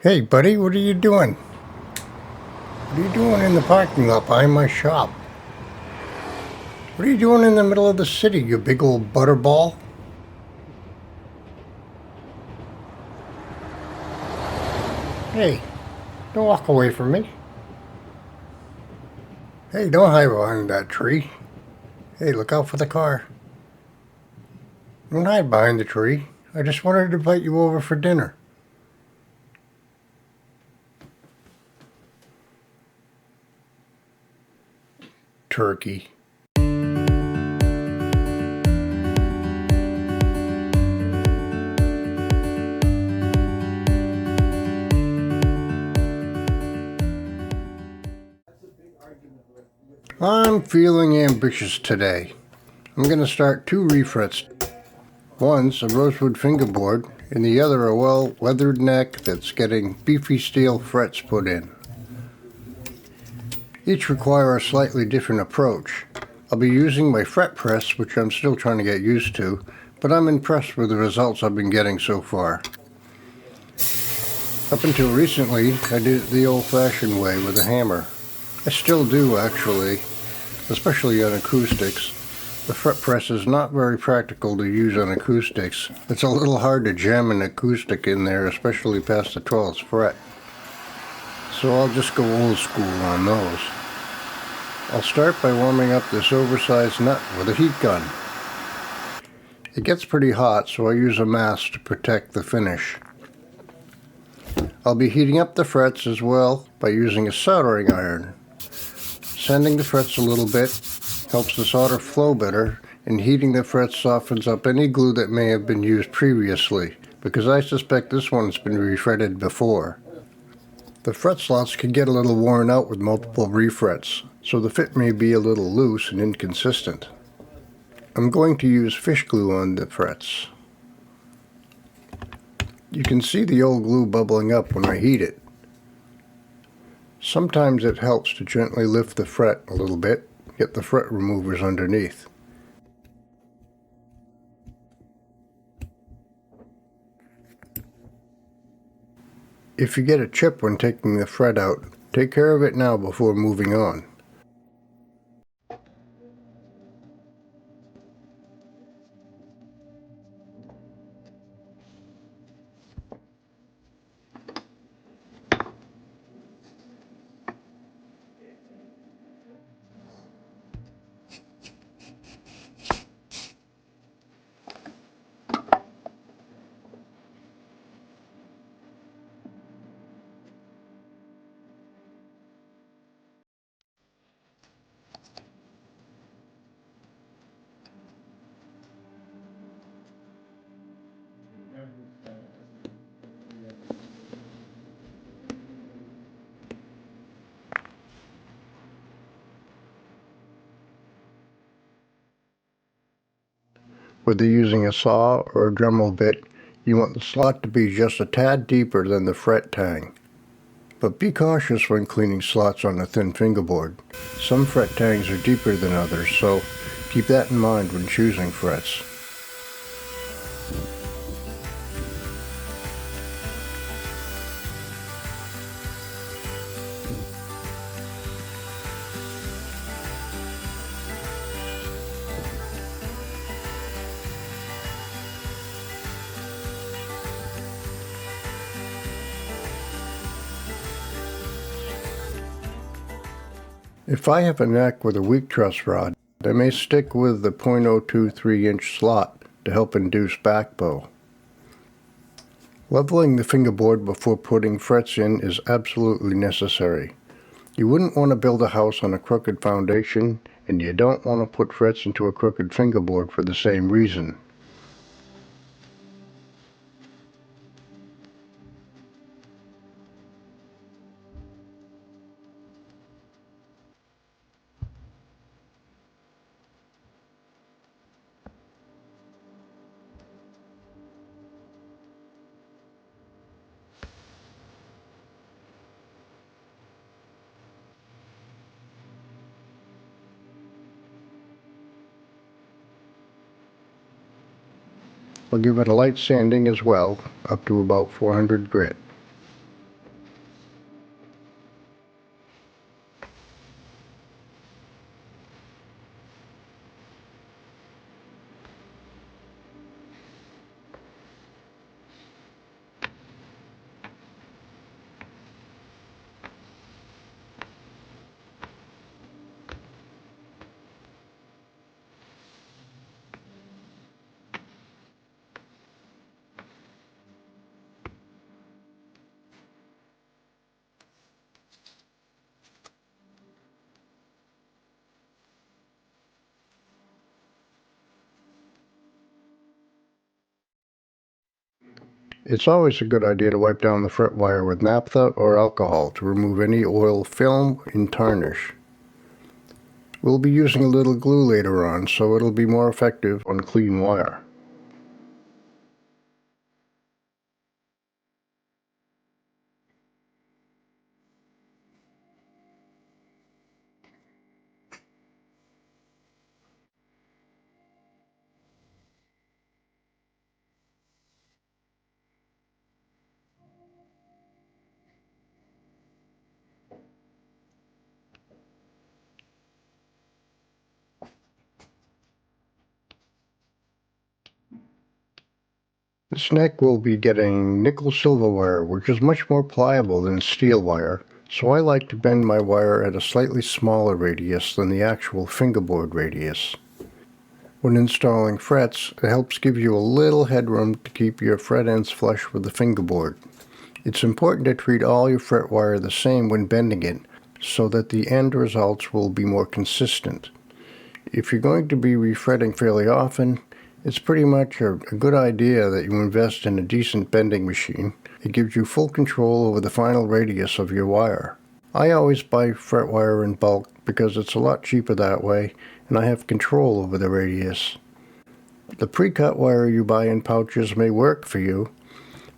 Hey buddy, what are you doing? What are you doing in the parking lot behind my shop? What are you doing in the middle of the city, you big old butterball? Hey, don't walk away from me. Hey, don't hide behind that tree. Hey, look out for the car. Don't hide behind the tree. I just wanted to invite you over for dinner. Turkey. I'm feeling ambitious today. I'm going to start 2 refrets. One's a rosewood fingerboard, and the other a well-weathered neck that's getting beefy steel frets put in. Each require a slightly different approach. I'll be using my fret press, which I'm still trying to get used to, but I'm impressed with the results I've been getting so far. Up until recently, I did it the old-fashioned way with a hammer. I still do, actually, especially on acoustics. The fret press is not very practical to use on acoustics. It's a little hard to jam an acoustic in there, especially past the 12th fret. So I'll just go old school on those. I'll start by warming up this oversized nut with a heat gun. It gets pretty hot, so I use a mask to protect the finish. I'll be heating up the frets as well by using a soldering iron. Sanding the frets a little bit helps the solder flow better, and heating the frets softens up any glue that may have been used previously, because I suspect this one's been refretted before. The fret slots can get a little worn out with multiple refrets, so the fit may be a little loose and inconsistent. I'm going to use fish glue on the frets. You can see the old glue bubbling up when I heat it. Sometimes it helps to gently lift the fret a little bit, get the fret removers underneath. If you get a chip when taking the fret out, take care of it now before moving on. Whether using a saw or a Dremel bit, you want the slot to be just a tad deeper than the fret tang. But be cautious when cleaning slots on a thin fingerboard. Some fret tangs are deeper than others, so keep that in mind when choosing frets. If I have a neck with a weak truss rod, I may stick with the .023 inch slot to help induce back bow. Leveling the fingerboard before putting frets in is absolutely necessary. You wouldn't want to build a house on a crooked foundation, and you don't want to put frets into a crooked fingerboard for the same reason. I'll give it a light sanding as well, up to about 400 grit. It's always a good idea to wipe down the fret wire with naphtha or alcohol to remove any oil, film, and tarnish. We'll be using a little glue later on, so it'll be more effective on clean wire. This neck will be getting nickel silver wire, which is much more pliable than steel wire, so I like to bend my wire at a slightly smaller radius than the actual fingerboard radius. When installing frets, it helps give you a little headroom to keep your fret ends flush with the fingerboard. It's important to treat all your fret wire the same when bending it, so that the end results will be more consistent. If you're going to be refretting fairly often, it's pretty much a good idea that you invest in a decent bending machine. It gives you full control over the final radius of your wire. I always buy fret wire in bulk because it's a lot cheaper that way, and I have control over the radius. The pre-cut wire you buy in pouches may work for you,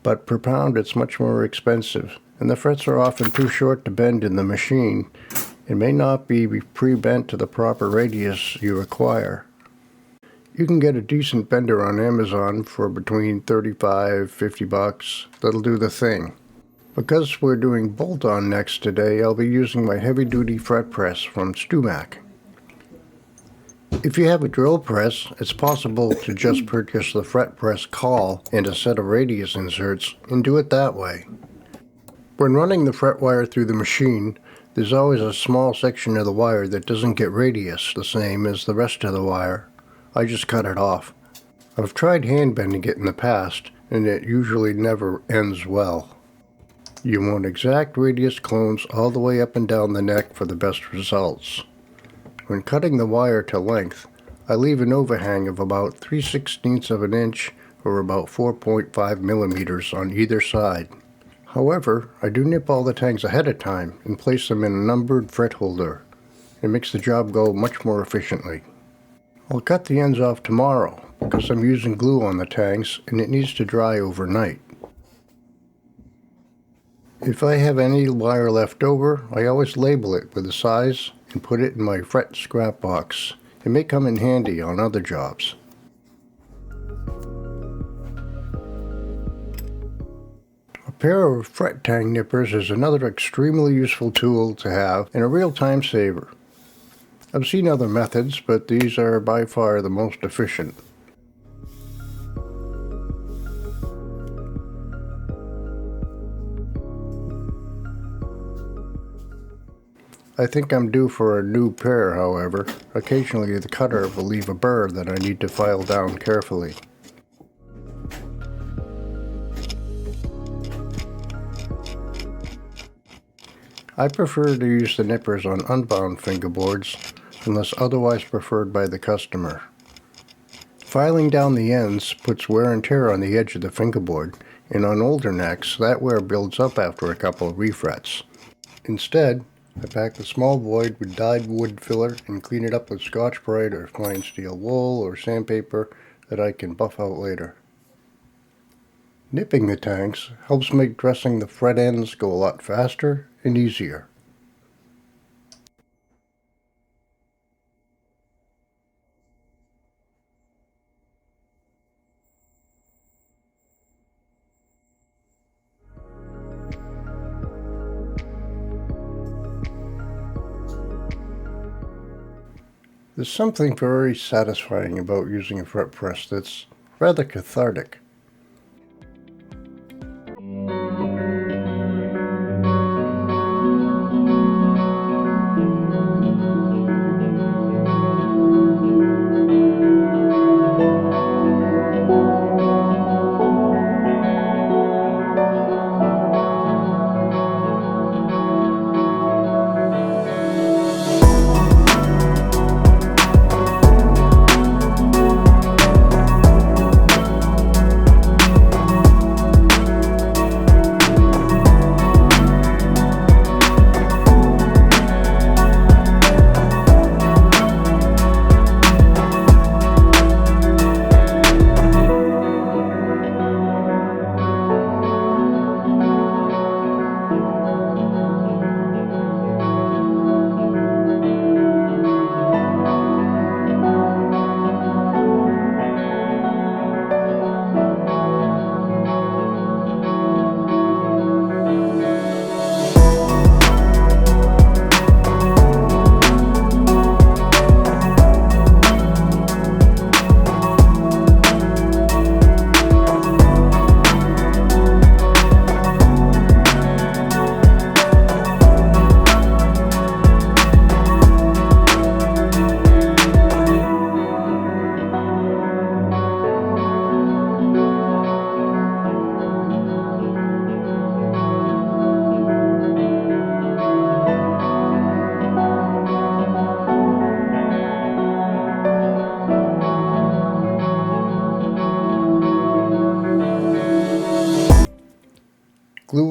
but per pound it's much more expensive, and the frets are often too short to bend in the machine. It may not be pre-bent to the proper radius you require. You can get a decent bender on Amazon for between $35–50. That'll do the thing. Because we're doing bolt-on necks today, I'll be using my heavy-duty fret press from Stumac. If you have a drill press, it's possible to just purchase the fret press caul and a set of radius inserts and do it that way. When running the fret wire through the machine, there's always a small section of the wire that doesn't get radius the same as the rest of the wire. I just cut it off. I've tried hand bending it in the past, and it usually never ends well. You want exact radius clones all the way up and down the neck for the best results. When cutting the wire to length, I leave an overhang of about 3/16 of an inch or about 4.5 millimeters on either side. However, I do nip all the tangs ahead of time and place them in a numbered fret holder. It makes the job go much more efficiently. I'll cut the ends off tomorrow because I'm using glue on the tangs and it needs to dry overnight. If I have any wire left over, I always label it with the size and put it in my fret scrap box. It may come in handy on other jobs. A pair of fret tang nippers is another extremely useful tool to have and a real time saver. I've seen other methods, but these are by far the most efficient. I think I'm due for a new pair, however. Occasionally the cutter will leave a burr that I need to file down carefully. I prefer to use the nippers on unbound fingerboards, unless otherwise preferred by the customer. Filing down the ends puts wear and tear on the edge of the fingerboard, and on older necks, that wear builds up after a couple of refrets. Instead, I pack the small void with dyed wood filler and clean it up with Scotch-Brite or fine steel wool or sandpaper that I can buff out later. Nipping the tanks helps make dressing the fret ends go a lot faster and easier. There's something very satisfying about using a fret press that's rather cathartic.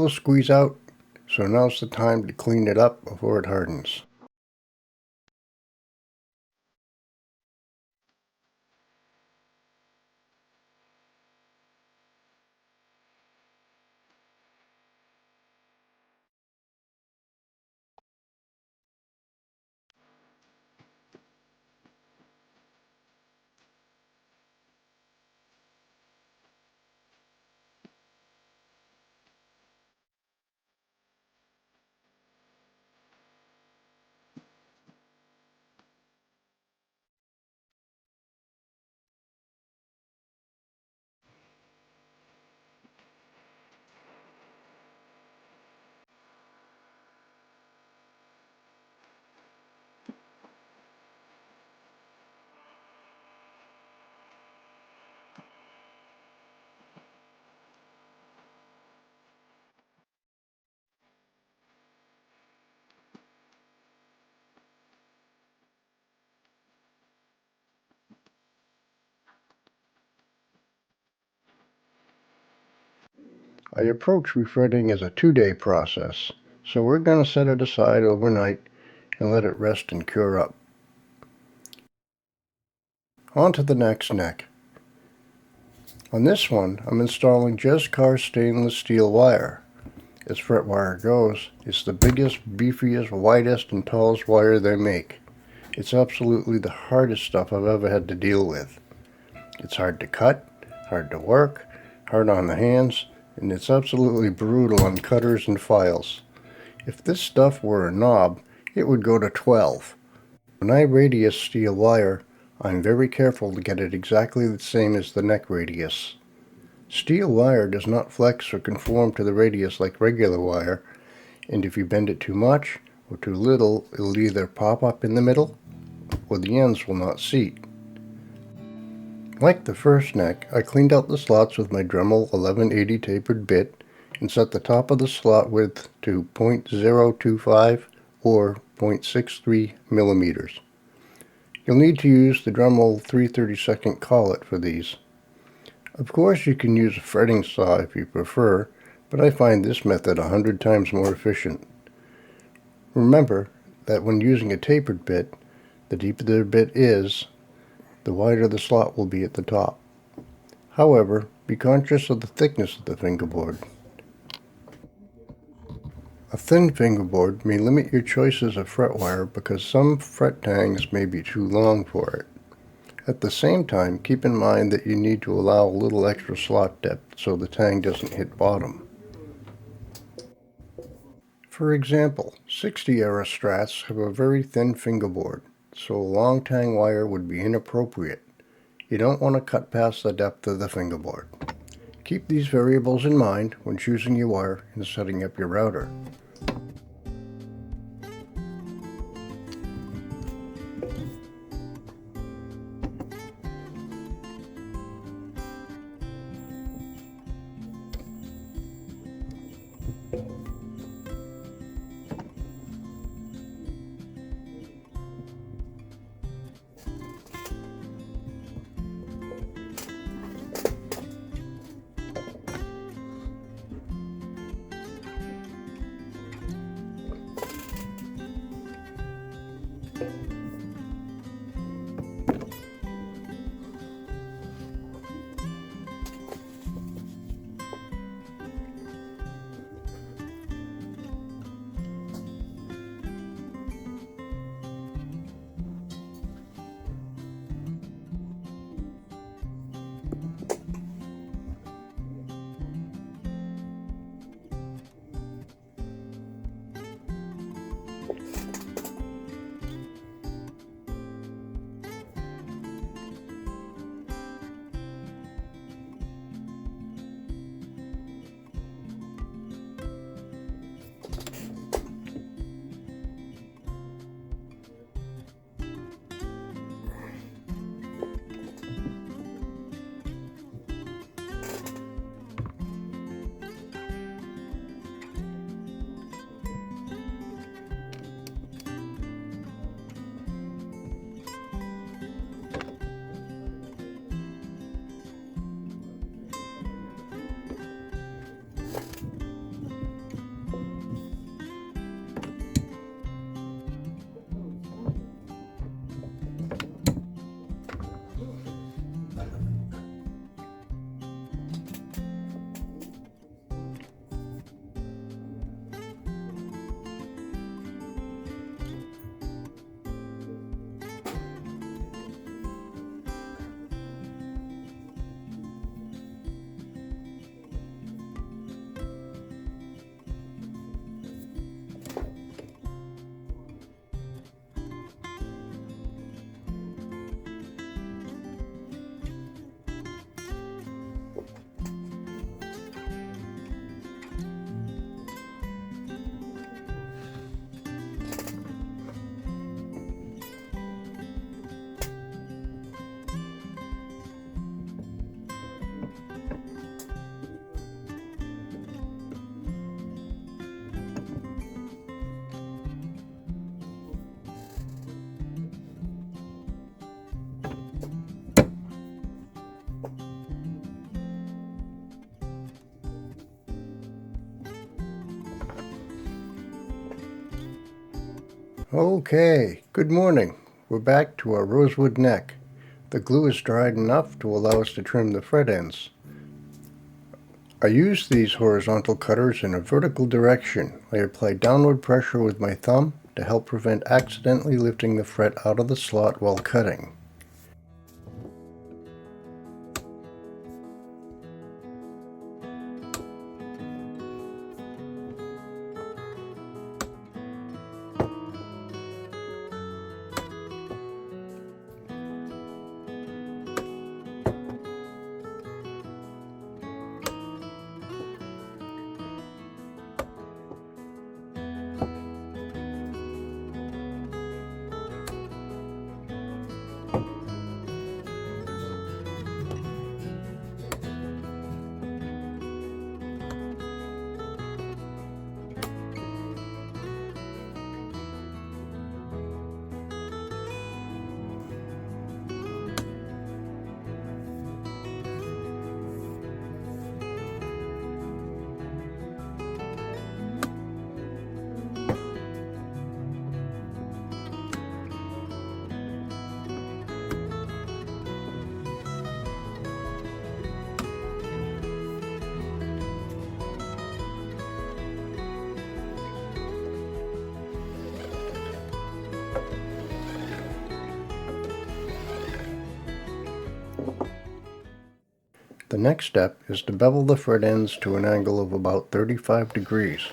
will squeeze out, so now's the time to clean it up before it hardens. I approach refretting as a 2-day process, so we're going to set it aside overnight and let it rest and cure up. On to the next neck. On this one, I'm installing just cast stainless steel wire. As Fretwire goes, it's the biggest, beefiest, widest, and tallest wire they make. It's absolutely the hardest stuff I've ever had to deal with. It's hard to cut, hard to work, hard on the hands, and it's absolutely brutal on cutters and files. If this stuff were a knob, it would go to 12. When I radius steel wire, I'm very careful to get it exactly the same as the neck radius. Steel wire does not flex or conform to the radius like regular wire, and if you bend it too much or too little, it'll either pop up in the middle or the ends will not seat. Like the first neck, I cleaned out the slots with my Dremel 1180 tapered bit and set the top of the slot width to 0.025 or 0.63 millimeters. You'll need to use the Dremel 3/32 collet for these. Of course, you can use a fretting saw if you prefer, but I find this method 100 times more efficient. Remember that when using a tapered bit, the deeper the bit is, the wider the slot will be at the top. However, be conscious of the thickness of the fingerboard. A thin fingerboard may limit your choices of fret wire because some fret tangs may be too long for it. At the same time, keep in mind that you need to allow a little extra slot depth so the tang doesn't hit bottom. For example, 60 era strats have a very thin fingerboard, so a long tang wire would be inappropriate. You don't want to cut past the depth of the fingerboard. Keep these variables in mind when choosing your wire and setting up your router. Okay, good morning. We're back to our rosewood neck. The glue is dried enough to allow us to trim the fret ends. I use these horizontal cutters in a vertical direction. I apply downward pressure with my thumb to help prevent accidentally lifting the fret out of the slot while cutting. The next step is to bevel the fret ends to an angle of about 35 degrees.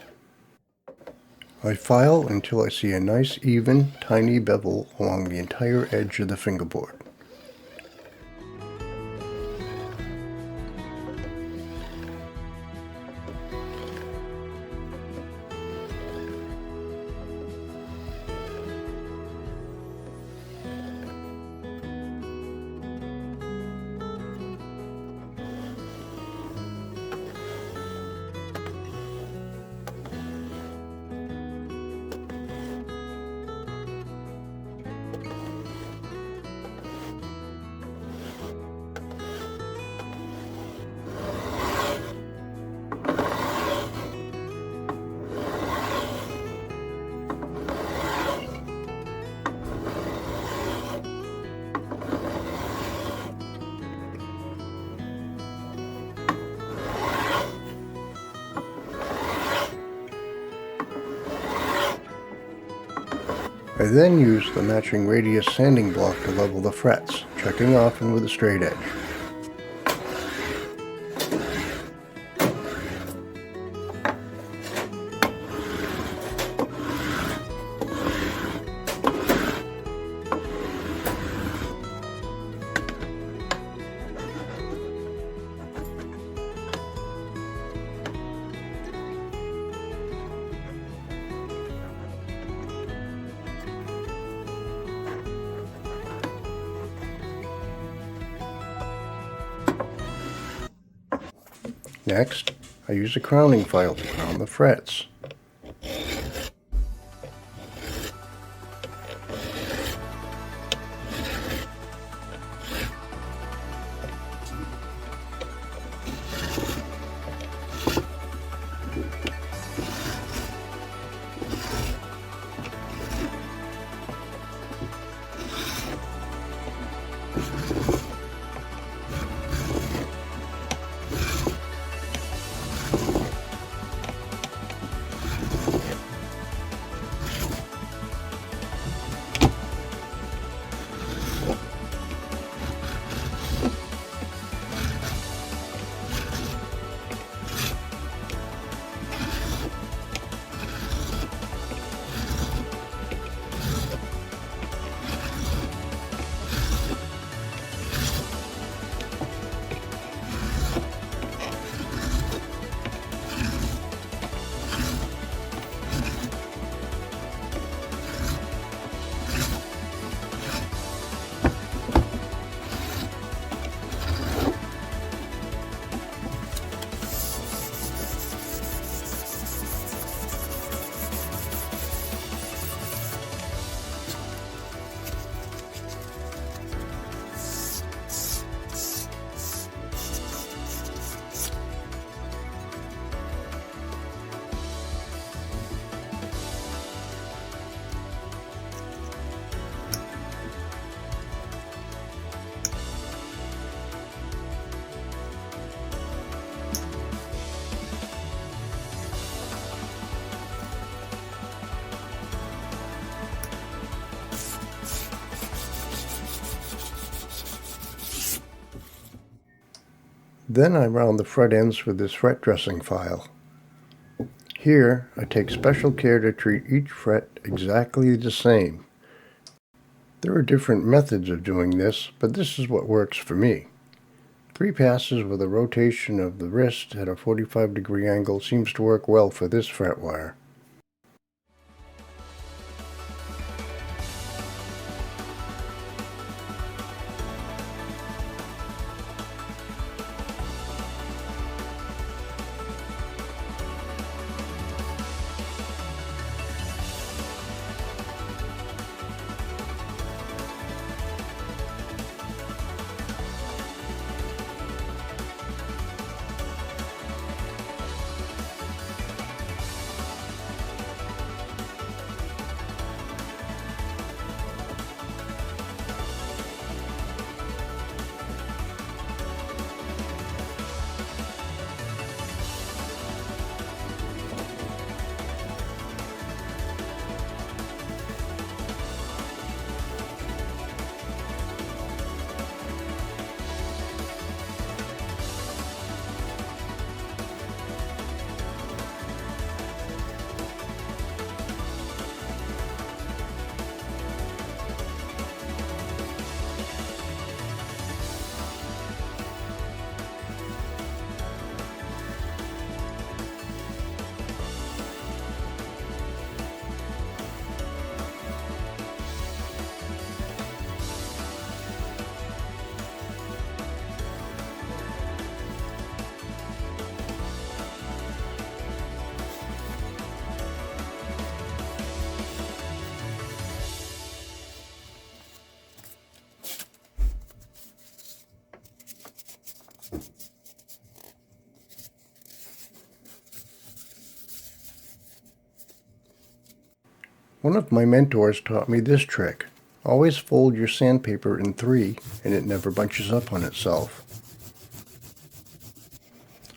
I file until I see a nice, even, tiny bevel along the entire edge of the fingerboard. I then use the matching radius sanding block to level the frets, checking often with a straight edge. Next, I use a crowning file to crown the frets. Then I round the fret ends with this fret dressing file. Here, I take special care to treat each fret exactly the same. There are different methods of doing this, but this is what works for me. 3 passes with a rotation of the wrist at a 45-degree angle seems to work well for this fret wire. One of my mentors taught me this trick. Always fold your sandpaper in 3 and it never bunches up on itself.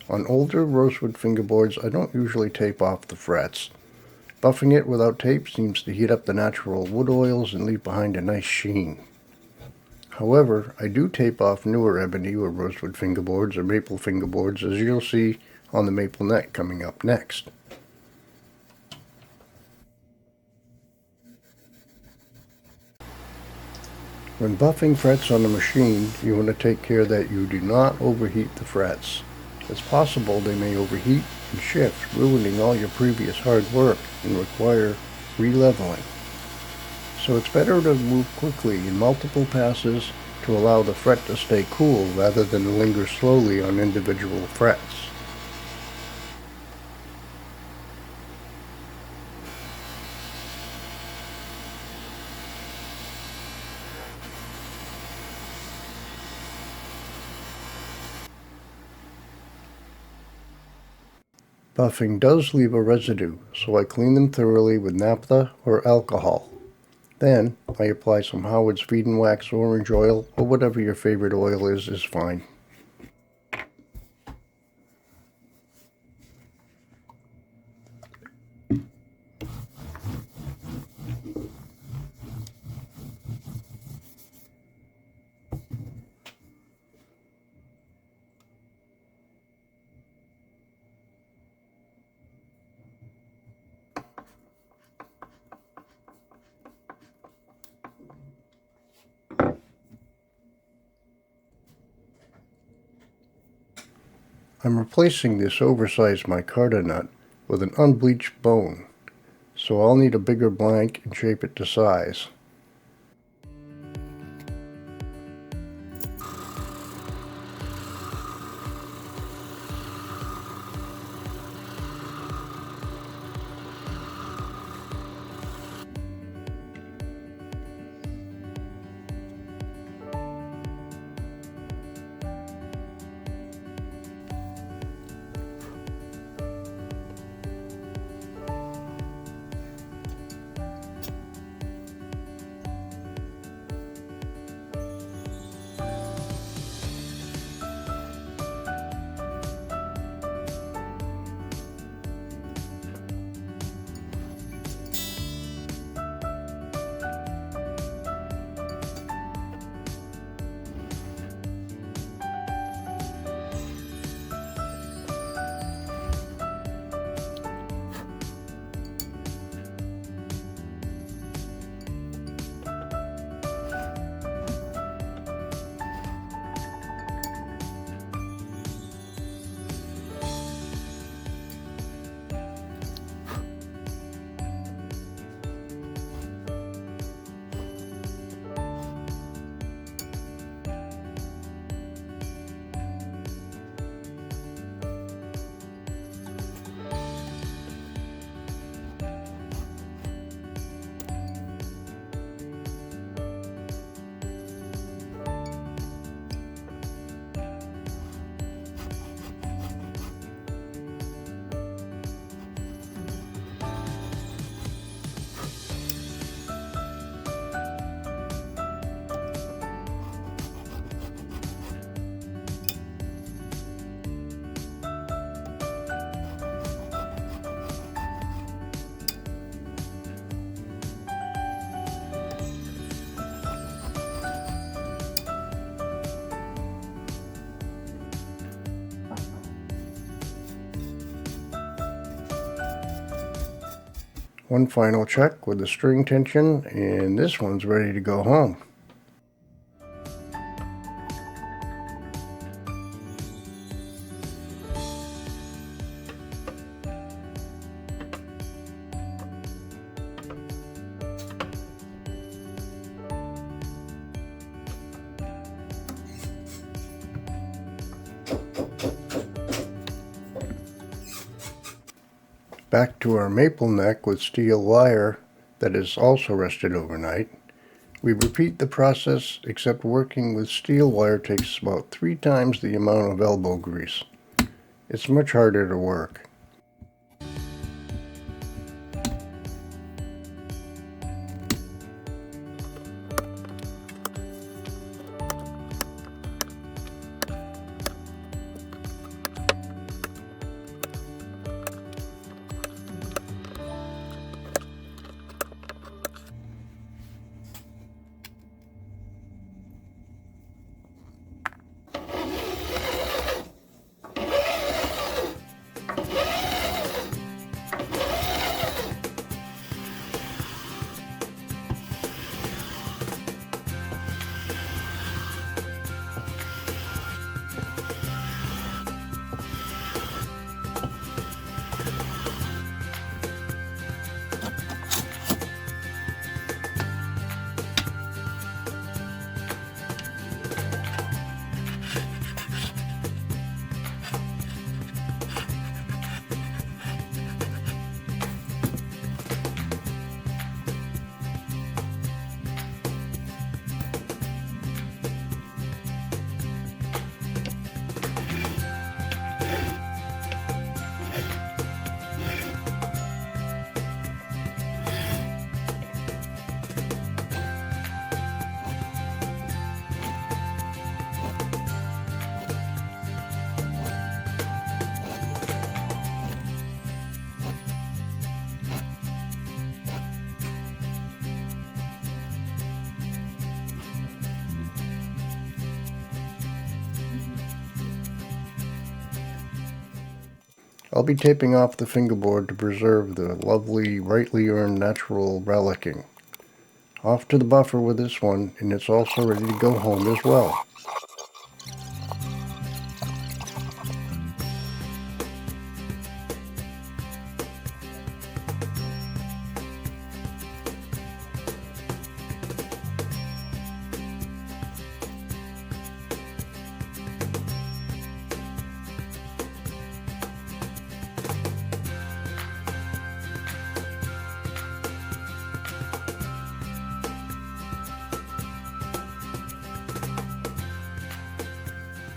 On older rosewood fingerboards, I don't usually tape off the frets. Buffing it without tape seems to heat up the natural wood oils and leave behind a nice sheen. However, I do tape off newer ebony or rosewood fingerboards or maple fingerboards, as you'll see on the maple neck coming up next. When buffing frets on the machine, you want to take care that you do not overheat the frets. It's possible they may overheat and shift, ruining all your previous hard work and require re-leveling. So it's better to move quickly in multiple passes to allow the fret to stay cool rather than linger slowly on individual frets. Buffing does leave a residue, so I clean them thoroughly with naphtha or alcohol. Then, I apply some Howard's Feed and Wax orange oil, or whatever your favorite oil is fine. I'm replacing this oversized micarta nut with an unbleached bone, so I'll need a bigger blank and shape it to size. One final check with the string tension, and this one's ready to go home. Back to our maple neck with steel wire that is also rested overnight. We repeat the process, except working with steel wire takes about 3 times the amount of elbow grease. It's much harder to work. I'll be taping off the fingerboard to preserve the lovely, rightly earned natural relicking. Off to the buffer with this one, and it's also ready to go home as well.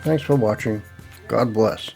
Thanks for watching. God bless.